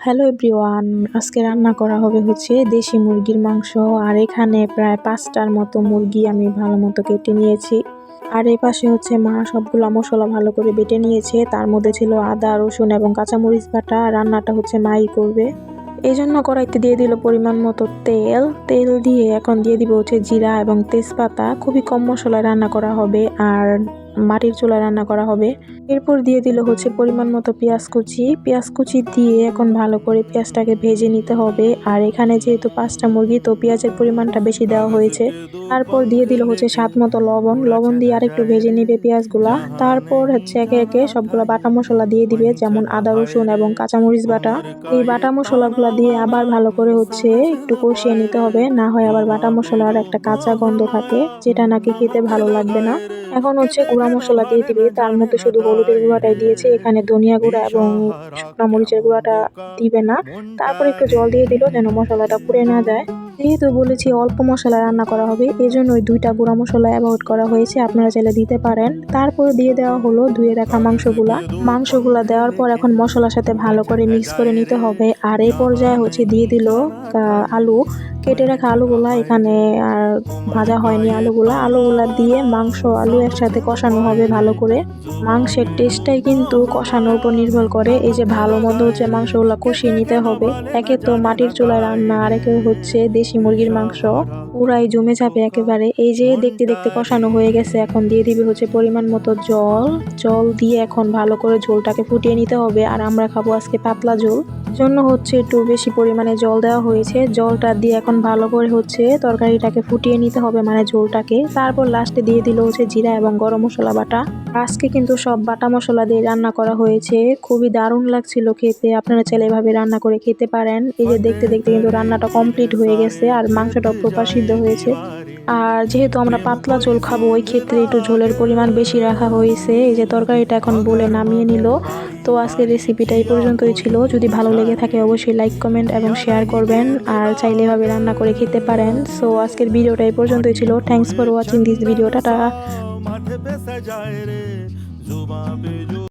Hello everyone, আজকে রান্না করা হবে হচ্ছে দেশি মুরগির মাংস। আর এখানে প্রায় 5টার মতো মুরগি আমি ভালো মতো কেটে নিয়েছি। আর এই পাশে হচ্ছে মা সবগুলা মশলা ভালো করে বেটে নিয়েছে। তার মধ্যে ছিল আদা, রসুন এবং কাঁচামরিচ বাটা। রান্নাটা হচ্ছে মাই করবে। এই জন্য কড়াইতে দিয়ে দিল পরিমাণ মতো তেল। তেল দিয়ে এখন দিয়ে দিব হচ্ছে জিরা এবং তেজপাতা। খুবই কম মশলায় রান্না করা হবে আর মাটির চুলায় রান্না করা হবে। এরপর দিয়ে দিল হচ্ছে পরিমাণ মতো পেঁয়াজ কুচি দিয়ে এখন ভালো করে পেঁয়াজটাকে ভেজে নিতে হবে। আর এখানে যেহেতু 5টা মুরগি, তো পেঁয়াজের পরিমাণটা বেশি দেওয়া হয়েছে। তারপর দিয়ে দিল হচ্ছে স্বাদ মতো লবণ দিয়ে আরেকটু ভেজে নিবে পেঁয়াজগুলা। তারপর হচ্ছে একে একে সবগুলা বাটা মশলা দিয়ে দিবে, যেমন আদা, রসুন এবং কাঁচামরিচ বাটা। এই বাটা মশলাগুলা দিয়ে আবার ভালো করে হচ্ছে একটু কষিয়ে নিতে হবে, না হয় আবার বাটা মশলার একটা কাঁচা গন্ধ থাকে, যেটা নাকি খেতে ভালো লাগবে না। এখন হচ্ছে গুঁড়া মশলা দিয়ে দিবে। তার মধ্যে শুধু হলুদের গুঁড়াটাই দিয়েছে, এখানে ধনিয়া গুঁড়া এবং শুকনো মরিচের গুঁড়াটা দিবে না। তারপর একটু জল দিয়ে দিল যেন মশলাটা পুড়ে না যায়। যেহেতু বলেছি অল্প মশলা রান্না করা হবে, এই জন্য ওই 2টা গুঁড়া মশলা অ্যাভয়েড করা হয়েছে, আপনারা চাইলে দিতে পারেন। তারপরে দিয়ে দেওয়া হলো ধুয়ে রাখা মাংসগুলা দেওয়ার পর এখন মশলার সাথে ভালো করে মিক্স করে নিতে হবে। আর এই পর্যায়ে হচ্ছে দিয়ে দিল আলু, কেটে রাখা আলুগুলা। এখানে আর ভাজা হয়নি আলুগুলা দিয়ে আলু একসাথে কষানো হবে ভালো করে। মাংসের টেস্টটাই কিন্তু কষানোর উপর নির্ভর করে। এই যে ভালো মতো হচ্ছে মাংসগুলা কষিয়ে নিতে হবে। একে তো মাটির চুলায় রান্না, আর একে হচ্ছে দেশি মুরগির মাংস, পুরাই জমে যাবে একেবারে। এই যে দেখতে দেখতে কষানো হয়ে গেছে, এখন দিয়ে দিবে হচ্ছে পরিমাণ মতো জল দিয়ে এখন ভালো করে ঝোলটাকে ফুটিয়ে নিতে হবে। আর আমরা খাবো আজকে পাতলা ঝোল, জন্য হচ্ছে একটু বেশি পরিমাণে জল দেওয়া হয়েছে। জলটা দিয়ে এখন ভালো করে হচ্ছে তরকারিটাকে ফুটিয়ে নিতে হবে, মানে ঝোলটাকে। তারপর লাস্টে দিয়ে দিল হচ্ছে জিরা এবং গরম মশলা বাটা। আজকে কিন্তু সব বাটা মশলা দিয়ে রান্না করা হয়েছে, খুবই দারুণ লাগছিল খেতে। আপনারা চাইলে এভাবে রান্না করে খেতে পারেন। এই যে দেখতে দেখতে কিন্তু রান্নাটা কমপ্লিট হয়ে গেছে আর মাংসটা প্রপার সিদ্ধ হয়েছে। আর যেহেতু আমরা পাতলা ঝোল খাবো, ওই ক্ষেত্রে একটু ঝোলের পরিমাণ বেশি রাখা হয়েছে। এই যে তরকারিটা এখন বলে নামিয়ে নিল। তো আজকের রেসিপিটা এই পর্যন্তই ছিল। যদি ভালো লেগে থাকে অবশ্যই লাইক, কমেন্ট এবং শেয়ার করবেন। আর চাইলে এভাবে রান্না করে খেতে পারেন। সো আজকের ভিডিওটা এই পর্যন্তই ছিল। Thanks for watching this video. Tata.